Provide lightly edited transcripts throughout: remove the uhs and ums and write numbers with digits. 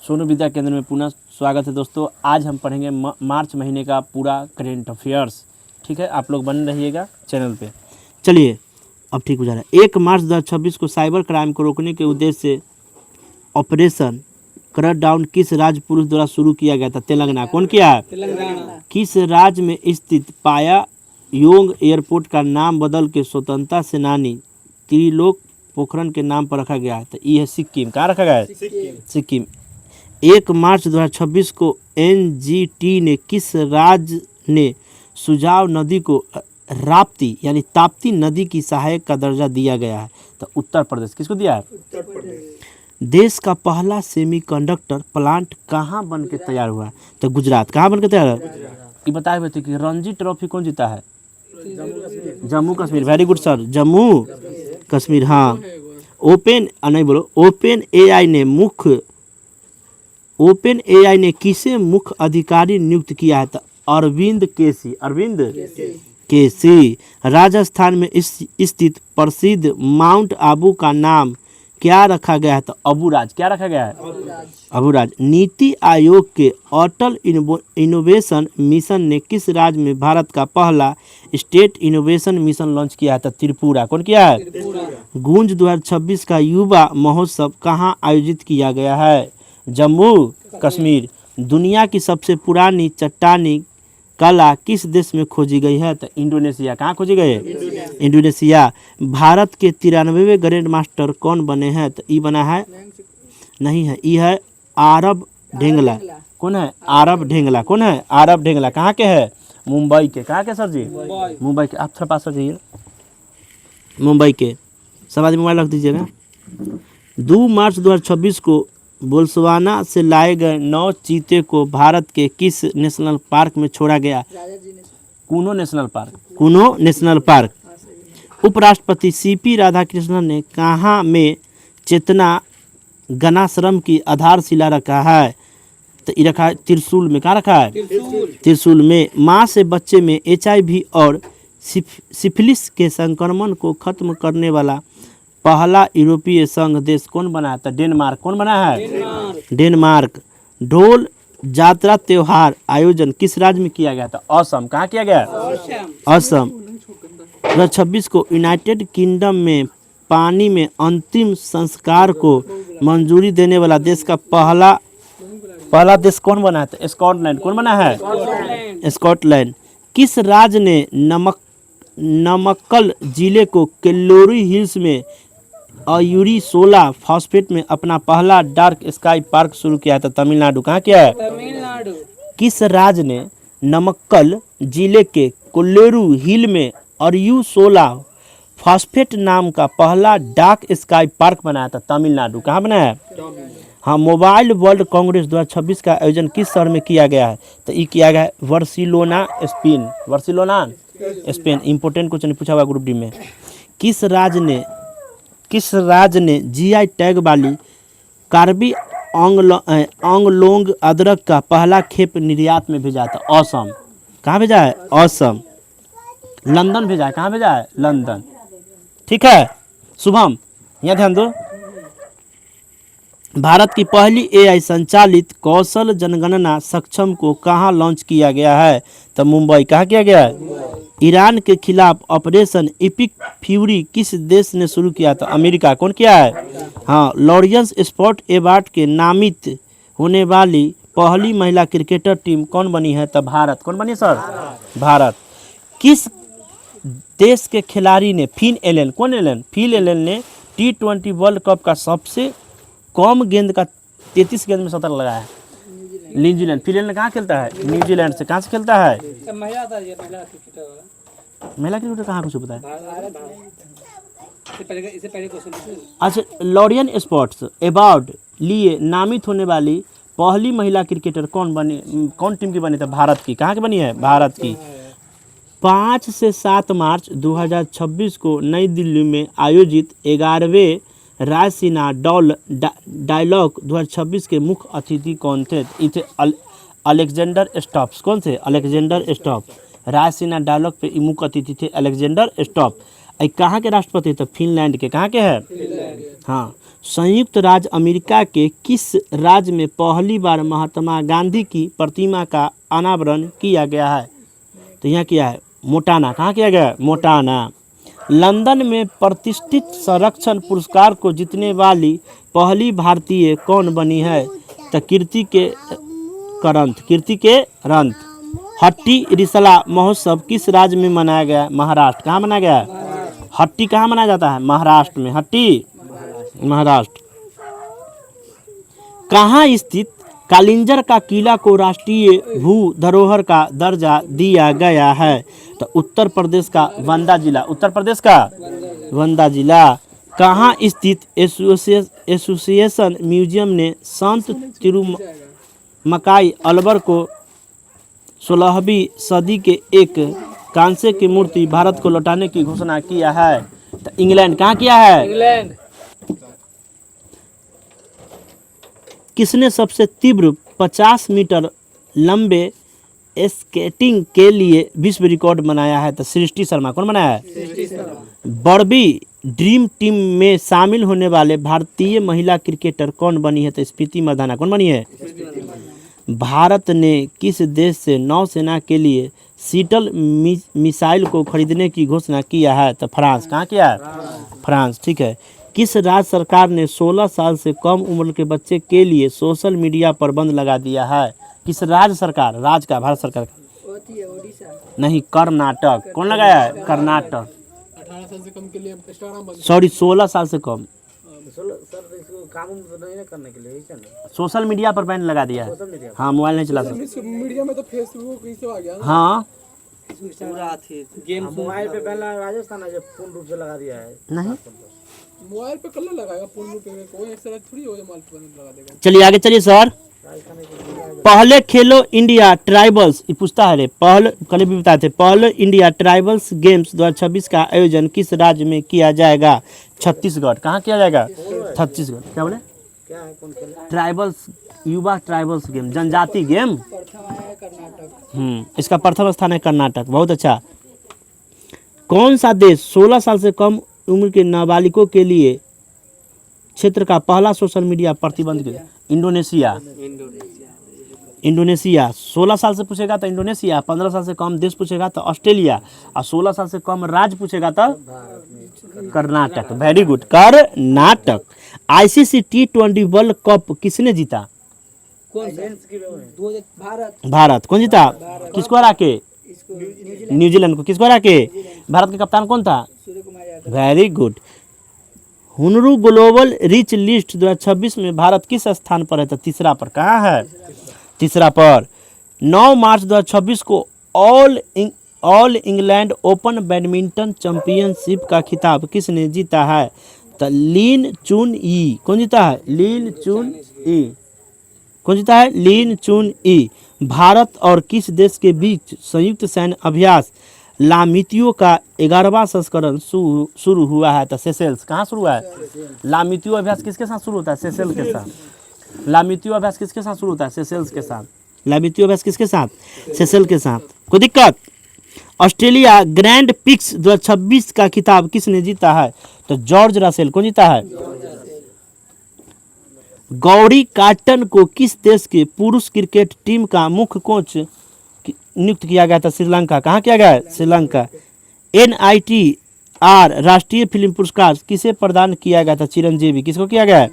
सोनू विद्या केंद्र में पुनः स्वागत है दोस्तों। आज हम पढ़ेंगे मार्च महीने का पूरा करेंट अफेयर्स। ठीक है, आप लोग बने रहिएगा चैनल पे। चलिए अब ठीक हो जा रहा है। 1 मार्च 2026 को साइबर क्राइम को रोकने के उद्देश्य से ऑपरेशन क्रैकडाउन किस राज्य पुलिस द्वारा शुरू किया गया था? तेलंगाना। कौन किया है? तेलंगाना। किस राज्य में स्थित पाया योंग एयरपोर्ट का नाम बदल के स्वतंत्रता सेनानी त्रिलोक पोखरन के नाम पर रखा गया है? तो ये है सिक्किम। कहाँ रखा गया है? सिक्किम। 1 मार्च 2026 को एनजीटी ने किस राज्य ने सुझाव नदी को राप्ती यानी ताप्ती नदी की सहायक का दर्जा दिया गया है? तो उत्तर प्रदेश। किसको दिया है? उत्तर प्रदेश। देश का पहला सेमीकंडक्टर प्लांट कहाँ बन के तैयार हुआ है? तो गुजरात। कहाँ बन के तैयार हुआ? ये बताए हुए थे कि रणजी ट्रॉफी कौन जीता है? Jammu Kashmir. Very good sir, Jammu Kashmir. हाँ, ओपन एआई ने किसे मुख्य अधिकारी नियुक्त किया है? तो अरविंद केसी। अरविंद केसी। राजस्थान में स्थित प्रसिद्ध माउंट आबू का नाम क्या रखा गया है? तो अबूराज। क्या रखा गया है? अबूराज। नीति आयोग के अटल इनोवेशन मिशन ने किस राज्य में भारत का पहला स्टेट इनोवेशन मिशन लॉन्च किया है? तो त्रिपुरा। कौन किया है? गूंज 2026 का युवा महोत्सव कहाँ आयोजित किया गया है? जम्मू कश्मीर। दुनिया की सबसे पुरानी चट्टानी कला किस देश में खोजी गई है? तो इंडोनेशिया। कहाँ खोजी गई है? इंडोनेशिया। भारत के 93वें ग्रैंड मास्टर कौन बने हैं? तो ये बना है नहीं है, ये है आरब ढेंगला। कौन है? आरब ढेंगला। कौन है? आरब ढेंगला। कहाँ के है? मुंबई के। कहाँ के सर जी? मुंबई के। आप थोड़ा पास हो जाइए। मुंबई के। सब आदमी मोबाइल रख दीजिएगा। 2 मार्च 2026 को बोत्सवाना से लाए गए 9 चीते को भारत के किस नेशनल पार्क में छोड़ा गया? Kuno national park. Kuno national park. उपराष्ट्रपति सीपी राधाकृष्णन ने कहाँ में चेतना गणाश्रम की आधारशिला रखा है? तो ये रखा है त्रिशूल में। कहाँ रखा है? त्रिशूल में। माँ से बच्चे में HIV और सिफिलिस के संक्रमण को खत्म करने वाला पहला यूरोपीय संघ देश कौन बना है? तो डेनमार्क। कौन बना है? डेनमार्क। ढोल यात्रा त्योहार आयोजन किस राज्य में किया गया था? असम। कहाँ किया गया? असम। 2026 को यूनाइटेड किंगडम में पानी में अंतिम संस्कार को मंजूरी देने वाला देश का पहला देश कौन बना है? तो स्कॉटलैंड। कौन बना है? स्कॉटलैंड। किस राज्य ने नमक्कल जिले को केल्लोरी हिल्स में अयूरी 16 फॉस्फेट में अपना पहला डार्क स्काई पार्क शुरू किया था? तमिलनाडु। कहाँ किया है? तमिलनाडु। किस राज्य ने नमक्कल जिले के कोल्लेरू हिल में अयूरी 16 फॉस्फेट नाम का पहला डार्क स्काई पार्क बनाया था? तमिलनाडु। कहाँ बनाया? हाँ, मोबाइल वर्ल्ड कांग्रेस 2026 का आयोजन किस शहर में किया गया है? तो ये किया गया है Barcelona, Spain. Barcelona, Spain. Important question पूछा हुआ ग्रुप डी में। किस राज्य ने GI टैग वाली कार्बी आंगलोंग अदरक का पहला खेप निर्यात में भेजा था? असम। कहाँ भेजा है? असम। लंदन भेजा है। कहाँ भेजा है? लंदन। ठीक है शुभम, यहाँ ध्यान दो। भारत की पहली AI संचालित कौशल जनगणना सक्षम को कहाँ लॉन्च किया गया है? तो मुंबई। कहाँ किया गया है? ईरान के खिलाफ ऑपरेशन इपिक फ्यूरी किस देश ने शुरू किया था? अमेरिका। कौन किया है? हाँ, लॉरियंस स्पोर्ट अवार्ड के नामित होने वाली पहली महिला क्रिकेटर टीम कौन बनी है? तो भारत। कौन बनी सर? भारत। किस देश के खिलाड़ी ने फिल एलन ने T20 वर्ल्ड कप का सबसे कम गेंद का 33 गेंद में शतक लगाया है? न्यूजीलैंड। फिल एलन कहाँ खेलता है? न्यूजीलैंड से। कहाँ से खेलता है? महिला क्रिकेटर कहाँ कुछ पता है? अच्छा, लॉरियन स्पोर्ट्स अवार्ड लिए नामित होने वाली पहली महिला क्रिकेटर कौन टीम की बनी? था भारत की। कहाँ की बनी है? भारत की। 5 से 7 मार्च 2026 को नई दिल्ली में आयोजित 11वें रायसीना डायलॉग 2026 के मुख्य अतिथि कौन थे? इसे अलेक्जेंडर स्टॉप्स। कौन थे? Alexander stop. रायसीना डायलॉग पे मुख्य अतिथि थे अलेक्जेंडर स्टॉप। कहाँ के राष्ट्रपति? तो फिनलैंड के। कहाँ के है? हाँ। संयुक्त राज्य अमेरिका के किस राज्य में पहली बार महात्मा गांधी की प्रतिमा का अनावरण किया गया है? तो यहाँ किया है मोटाना। कहाँ किया गया है? मोटाना। लंदन में प्रतिष्ठित संरक्षण पुरस्कार को जीतने वाली पहली भारतीय कौन बनी है? तो कीर्ति के रंत। हट्टी रिसला महोत्सव किस राज्य में मनाया गया? महाराष्ट्र। कहाँ मनाया गया है? हट्टी कहाँ मनाया जाता है? महाराष्ट्र में। हट्टी महाराष्ट्र। कहाँ स्थित कालिंजर का किला को राष्ट्रीय भू धरोहर का दर्जा दिया गया है? तो उत्तर प्रदेश का वंदा जिला। उत्तर प्रदेश का वंदा जिला। कहाँ स्थित एसोसिएशन म्यूजियम ने संत तिरुमकाई अलवर को 16वीं सदी के एक कांसे की मूर्ति भारत को लौटाने की घोषणा किया है? तो इंग्लैंड। कहाँ किया है? इंग्लैंड। किसने सबसे तीव्र 50 मीटर लंबे स्केटिंग के लिए विश्व रिकॉर्ड बनाया है? तो सृष्टि शर्मा। कौन बनाया है? बॉर्बी ड्रीम टीम में शामिल होने वाले भारतीय महिला क्रिकेटर कौन बनी है? तो स्मृति मंधाना। कौन बनी है? भारत ने किस देश से नौसेना के लिए सीटल मिसाइल को खरीदने की घोषणा किया है? तो फ्रांस। कहाँ किया है? फ्रांस। ठीक है। किस राज्य सरकार ने 16 साल से कम उम्र के बच्चे के लिए सोशल मीडिया पर प्रतिबंध लगा दिया है? किस राज्य सरकार? राज्य का, भारत सरकार का नहीं, कर्नाटक। कौन लगाया है? कर्नाटक। 18 साल से कम के लिए इंस्टाग्राम बंद। सॉरी 16 साल से कम। कानून नहीं करने के लिए सोशल मीडिया पर बैन लगा दिया है। हाँ, मोबाइल नहीं चला सकते। मीडिया में तो फेसबुक ये सब आ गया ना। हाँ पूरा गेम मोबाइल पे बैन राजस्थान है पूर्ण रूप से लगा दिया है। नहीं, मोबाइल पे कल लगाएगा पूर्ण रूप से, कोई ऐसा थोड़ी हो मोबाइल पे लगा देगा। चलिए आगे चलिए सर। पहले खेलो इंडिया ट्राइबल्स, ये पूछता है रे, पहले कल भी बताते, पहले इंडिया ट्राइबल्स गेम्स 2026 का आयोजन किस राज्य में किया जाएगा? छत्तीसगढ़। कहाँ किया जाएगा? छत्तीसगढ़। क्या बोले? क्या है? कौन खेला? ट्राइबल्स, युवा ट्राइबल्स गेम, जनजाति गेम। प्रथम है कर्नाटक। इसका प्रथम स्थान है कर्नाटक। बहुत अच्छा। कौन सा देश 16 साल से कम उम्र के नाबालिगों के लिए क्षेत्र का पहला सोशल मीडिया प्रतिबंध किया? इंडोनेशिया। इंडोनेशिया। 16 साल से पूछेगा तो इंडोनेशिया, 15 साल से कम देश पूछेगा तो ऑस्ट्रेलिया, और 16 साल से कम राज्य पूछेगा तो Karnataka. Very good, Karnataka. ICC T20 world cup किसने जीता? भारत। कौन जीता? किसको हरा के? न्यूजीलैंड को। किसको हरा के? भारत के कप्तान कौन था? Very good. हुनरू ग्लोबल रिच लिस्ट 2026 में भारत किस स्थान पर है? तो तीसरा पर। कहाँ है? तीसरा पर। 9 मार्च 2026 को all England open badminton championship का खिताब किसने जीता है? तो लिन चुन ई। कौन जीता है? लिन चुन ई। कौन जीता है? लिन चुन ई। भारत और किस देश के बीच संयुक्त सैन्य अभ्यास लामितियो का 11वां संस्करण शुरू हुआ है? तो सेशेल्स। कहाँ शुरू हुआ है? लामितियो अभ्यास किसके साथ शुरू होता है? सेशेल्स के साथ। लामितियो अभ्यास किसके साथ शुरू होता है? सेशेल्स के साथ। लामितियो अभ्यास किसके साथ? सेशेल्स के साथ। कोई दिक्कत? ऑस्ट्रेलिया ग्रैंड पिक्स 2026 का खिताब किसने जीता है? तो जॉर्ज रसेल। कौन जीता है? गौरी काटन को किस देश के पुरुष क्रिकेट टीम का मुख्य कोच नियुक्त किया गया था? श्रीलंका। कहाँ किया गया है? श्रीलंका। NITR राष्ट्रीय फिल्म पुरस्कार किसे प्रदान किया गया था? चिरंजीवी। किसको किया गया है?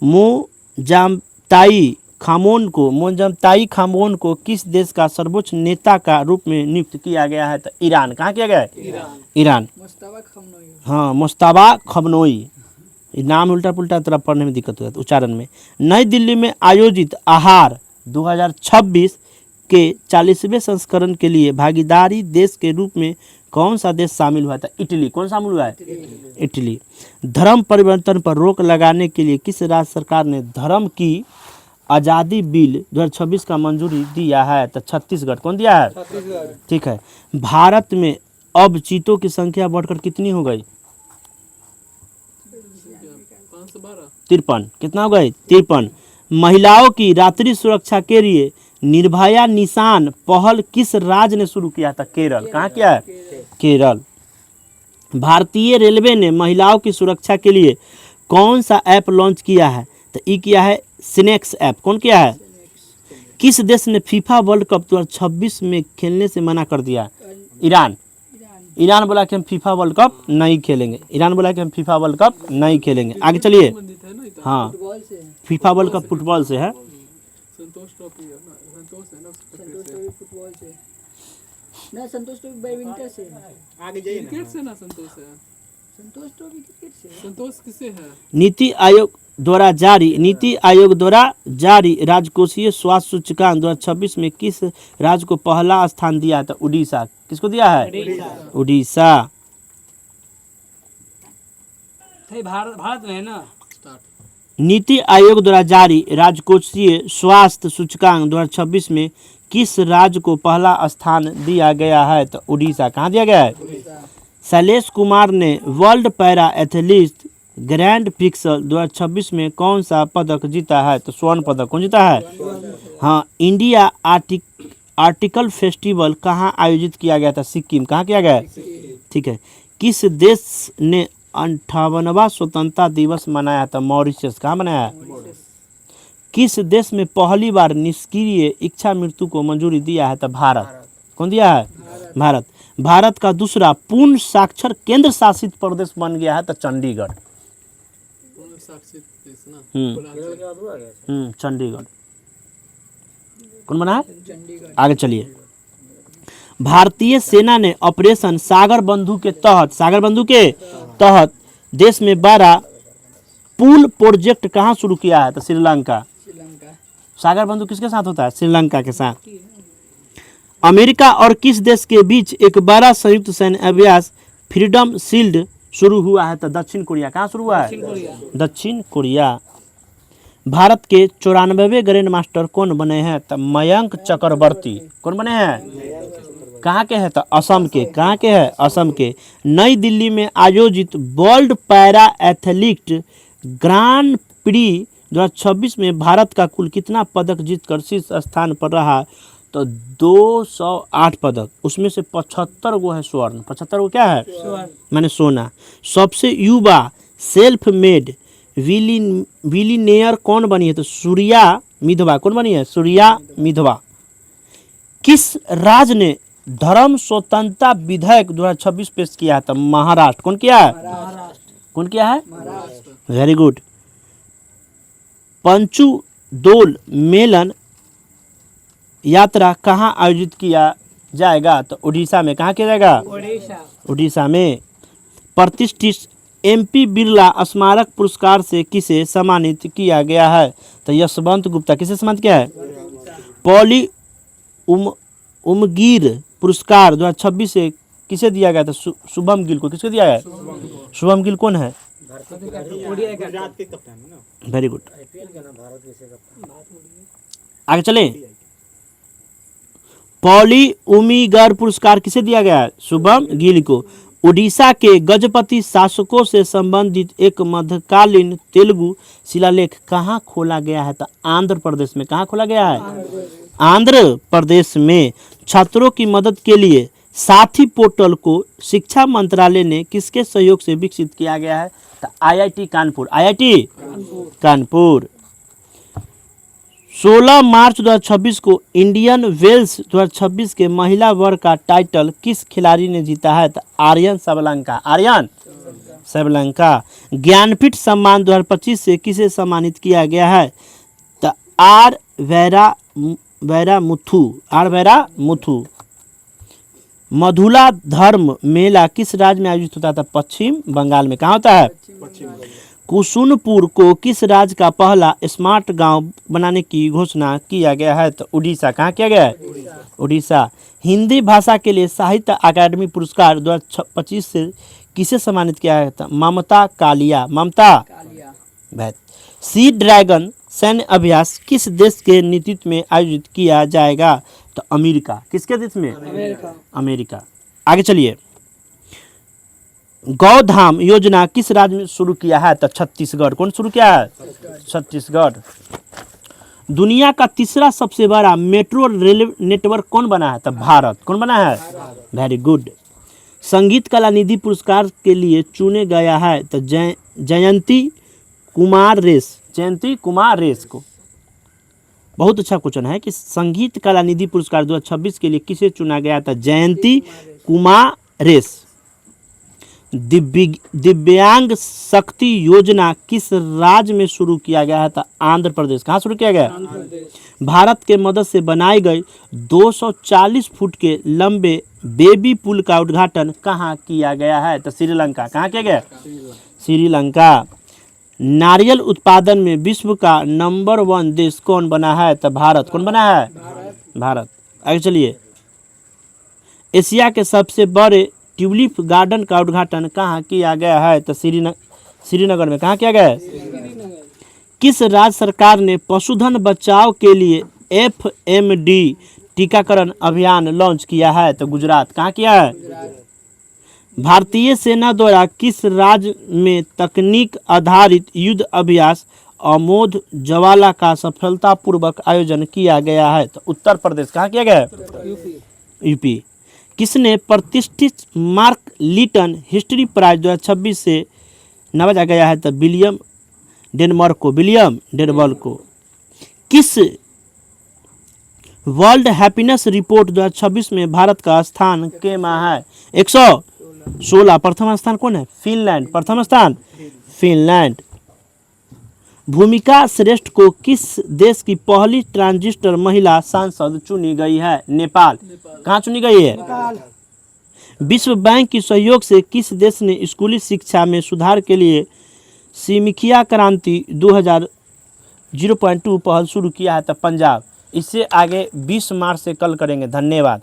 मोजाम्ताई खामोन को किस देश का सर्वोच्च नेता का रूप में नियुक्त किया गया है? तो ईरान। कहाँ किया गया है? ईरान। हाँ, मुश्ताबा खमनोई। नाम उल्टा पुल्टा तरह पढ़ने में दिक्कत होता है, उच्चारण में। नई दिल्ली में आयोजित आहार 2026 के 40वें संस्करण के लिए भागीदारी देश के रूप में कौन सा देश शामिल हुआ था? इटली। कौन शामिल हुआ है? इटली। धर्म परिवर्तन पर रोक लगाने के लिए किस राज्य सरकार ने धर्म की आज़ादी बिल 2026 का मंजूरी दिया है? तो छत्तीसगढ़। कौन दिया है? ठीक है। भारत में अब चीतों की संख्या बढ़कर कितनी हो गई? 53। कितना हो गई? 53। महिलाओं की रात्रि सुरक्षा के लिए निर्भया निशान पहल किस राज्य ने शुरू किया था? केरल। कहाँ किया है? केरल। भारतीय रेलवे ने महिलाओं की सुरक्षा के लिए कौन सा ऐप लॉन्च किया है? तो ये किया है सिनेक्स ऐप। कौन किया है? किस देश ने फीफा वर्ल्ड कप 2026 में खेलने से मना कर दिया? ईरान। ईरान बोला कि हम फीफा वर्ल्ड कप नहीं खेलेंगे। ईरान बोला कि हम फीफा वर्ल्ड कप नहीं खेलेंगे। आगे चलिए। संबंधित है ना इतना। हाँ, फुटबॉल से है। फीफा वर्ल्ड कप फुटबॉल से है। संतोष ट्रॉफी है ना, संतोष है ना उसका संतोष क्रिकेट ट्रॉफी फुटबॉल से ना, संतोष ट्रॉफी बैडमिंटन से है। आगे जाइए क्रिकेट से ना संतोष है। संतोष ट्रॉफी क्रिकेट से है। संतोष किसे है? नीति आयोग द्वारा जारी राजकोषीय स्वास्थ्य सूचकांक 2026 में किस राज्य को पहला स्थान दिया था? उड़ीसा। किसको दिया है? उड़ीसा। भारत में है ना। स्टार्ट। नीति आयोग द्वारा जारी राजकोषीय स्वास्थ्य सूचकांक 2026 में किस राज्य को पहला स्थान दिया गया है? तो उड़ीसा। कहाँ दिया गया है? शैलेश कुमार ने world para athlete grand prix 2026 में कौन सा पदक जीता है? तो स्वर्ण पदक। कौन जीता है? हाँ, इंडिया आर्टिकल फेस्टिवल कहाँ आयोजित किया गया था? सिक्किम। कहाँ किया गया है? ठीक है। किस देश ने 58वां स्वतंत्रता दिवस मनाया था? मॉरिशस। कहाँ मनाया है? किस देश में पहली बार निष्क्रिय इच्छा मृत्यु को मंजूरी दिया है? तो भारत। कौन दिया है? भारत। भारत का दूसरा पूर्ण साक्षर केंद्र शासित प्रदेश बन गया है तो चंडीगढ़। पूर्ण शासित देश ना। चंडीगढ़। कौन बना है? चंडीगढ़। आगे चलिए। भारतीय सेना ने ऑपरेशन सागर बंधु के तहत देश में 12 पूल प्रोजेक्ट कहाँ शुरू किया है? तो श्रीलंका। श्रीलंका। सागर बंधु किसके साथ होता है? श्रीलंका के साथ। अमेरिका और किस देश के बीच एक बड़ा संयुक्त सैन्य अभ्यास फ्रीडम शील्ड शुरू हुआ है? तो दक्षिण कोरिया। कहाँ शुरू हुआ है? दक्षिण कोरिया। भारत के 94वें ग्रैंड मास्टर कौन बने हैं? तो मयंक चक्रवर्ती। कौन बने हैं? कहाँ के हैं? तो असम के। कहाँ के हैं? असम के। नई दिल्ली में आयोजित world para athlete grand pre 2026 में भारत का कुल कितना पदक जीतकर शीर्ष स्थान पर रहा? तो 208 पदक। उसमें से 75 गो है स्वर्ण। 75 गो क्या है? मैंने सोना। सबसे युवा सेल्फ मेड विलीनियर कौन बनी है? तो सूर्या मिधवा। कौन बनी है? सूर्या मिधवा। किस राज्य ने धर्म स्वतंत्रता विधेयक 2026 पेश किया है? तो महाराष्ट्र। कौन किया है? कौन किया है? Very good. पंचुदोल मेलन यात्रा कहाँ आयोजित किया जाएगा? तो उड़ीसा में। कहाँ किया जाएगा? उड़ीसा में। प्रतिष्ठित एमपी बिरला स्मारक पुरस्कार से किसे सम्मानित किया गया है? तो यशवंत गुप्ता। किसे सम्मानित किया है? पॉली उमगीर पुरस्कार 2026 से किसे दिया गया था? शुभम गिल को। किसको दिया गया? शुभम गिल कौन है? गुजरात के कप्तान है ना। Very good. आगे चले। पॉली उमीगर पुरस्कार किसे दिया गया है? शुभम गिल को। उड़ीसा के गजपति शासकों से संबंधित एक मध्यकालीन तेलुगु शिलालेख कहाँ खोला गया है? तो आंध्र प्रदेश में। कहाँ खोला गया है? आंध्र प्रदेश में। छात्रों की मदद के लिए साथी पोर्टल को शिक्षा मंत्रालय ने किसके सहयोग से विकसित किया गया है? तो आईआईटी कानपुर। आईआईटी कानपुर। 16 मार्च 2026 को इंडियन वेल्स 2026 के महिला वर्ग का टाइटल किस खिलाड़ी ने जीता है? तो आर्यन सबलंका। आर्यन सबलंका। ज्ञानपीठ सम्मान 2025 से किसे सम्मानित किया गया है? तो आर वैरा मुथु। मधुला धर्म मेला किस राज्य में आयोजित होता था? पश्चिम बंगाल में। कहाँ होता है? कुसुनपुर को किस राज्य का पहला स्मार्ट गांव बनाने की घोषणा किया गया है? तो उड़ीसा। कहाँ किया गया है? उड़ीसा। हिंदी भाषा के लिए साहित्य अकादमी पुरस्कार 2025 से किसे सम्मानित किया है? तो ममता कालिया। सी ड्रैगन सैन्य अभ्यास किस देश के नेतृत्व में आयोजित किया जाएगा? तो अमेरिका। किसके देश में? अमेरिका। आगे चलिए। गौधाम योजना किस राज्य में शुरू किया है? तो छत्तीसगढ़। कौन शुरू किया है? छत्तीसगढ़। दुनिया का तीसरा सबसे बड़ा मेट्रो रेल नेटवर्क कौन बना है? तो भारत। कौन बना है? Very good. संगीत कला निधि पुरस्कार के लिए चुने गया है तो जयंती कुमार रेस को। बहुत अच्छा क्वेश्चन है कि संगीत कला निधि पुरस्कार 2026 के लिए किसे चुना गया था? जयंती कुमार रेस। दिव्यांग शक्ति योजना किस राज्य में शुरू किया गया था? आंध्र प्रदेश। कहाँ शुरू किया गया? भारत के मदद से बनाई गई 240 फुट के लंबे बेबी पुल का उद्घाटन कहाँ किया गया है? तो श्रीलंका। कहाँ किया गया? श्रीलंका। नारियल उत्पादन में विश्व का नंबर 1 देश कौन बना है? तो भारत। कौन बना है? भारत। आगे चलिए। एशिया के सबसे बड़े ट्यूलिप गार्डन का उद्घाटन कहाँ किया गया है? तो श्रीनगर में। कहाँ किया गया है? किस राज्य सरकार ने पशुधन बचाव के लिए FMD टीकाकरण अभियान लॉन्च किया है? तो गुजरात। कहाँ किया है? भारतीय सेना द्वारा किस राज्य में तकनीक आधारित युद्ध अभ्यास अमोध ज्वाला का सफलतापूर्वक आयोजन किया गया है? तो उत्तर प्रदेश। कहाँ किया गया है? यूपी। किसने प्रतिष्ठित मार्क लिटन हिस्ट्री प्राइज 2026 से नवाजा गया है? तो विलियम डेनमार्क को। किस वर्ल्ड हैप्पीनेस रिपोर्ट 2026 में भारत का स्थान केमा है? 116। प्रथम स्थान कौन है? फिनलैंड। प्रथम स्थान फिनलैंड। भूमिका श्रेष्ठ को किस देश की पहली ट्रांसजेंडर महिला सांसद चुनी गई है? नेपाल। कहाँ चुनी गई है? विश्व बैंक के सहयोग से किस देश ने स्कूली शिक्षा में सुधार के लिए सिमिकिया क्रांति 2002 पहल शुरू किया है? तो पंजाब। इससे आगे 20 मार्च से कल करेंगे। धन्यवाद।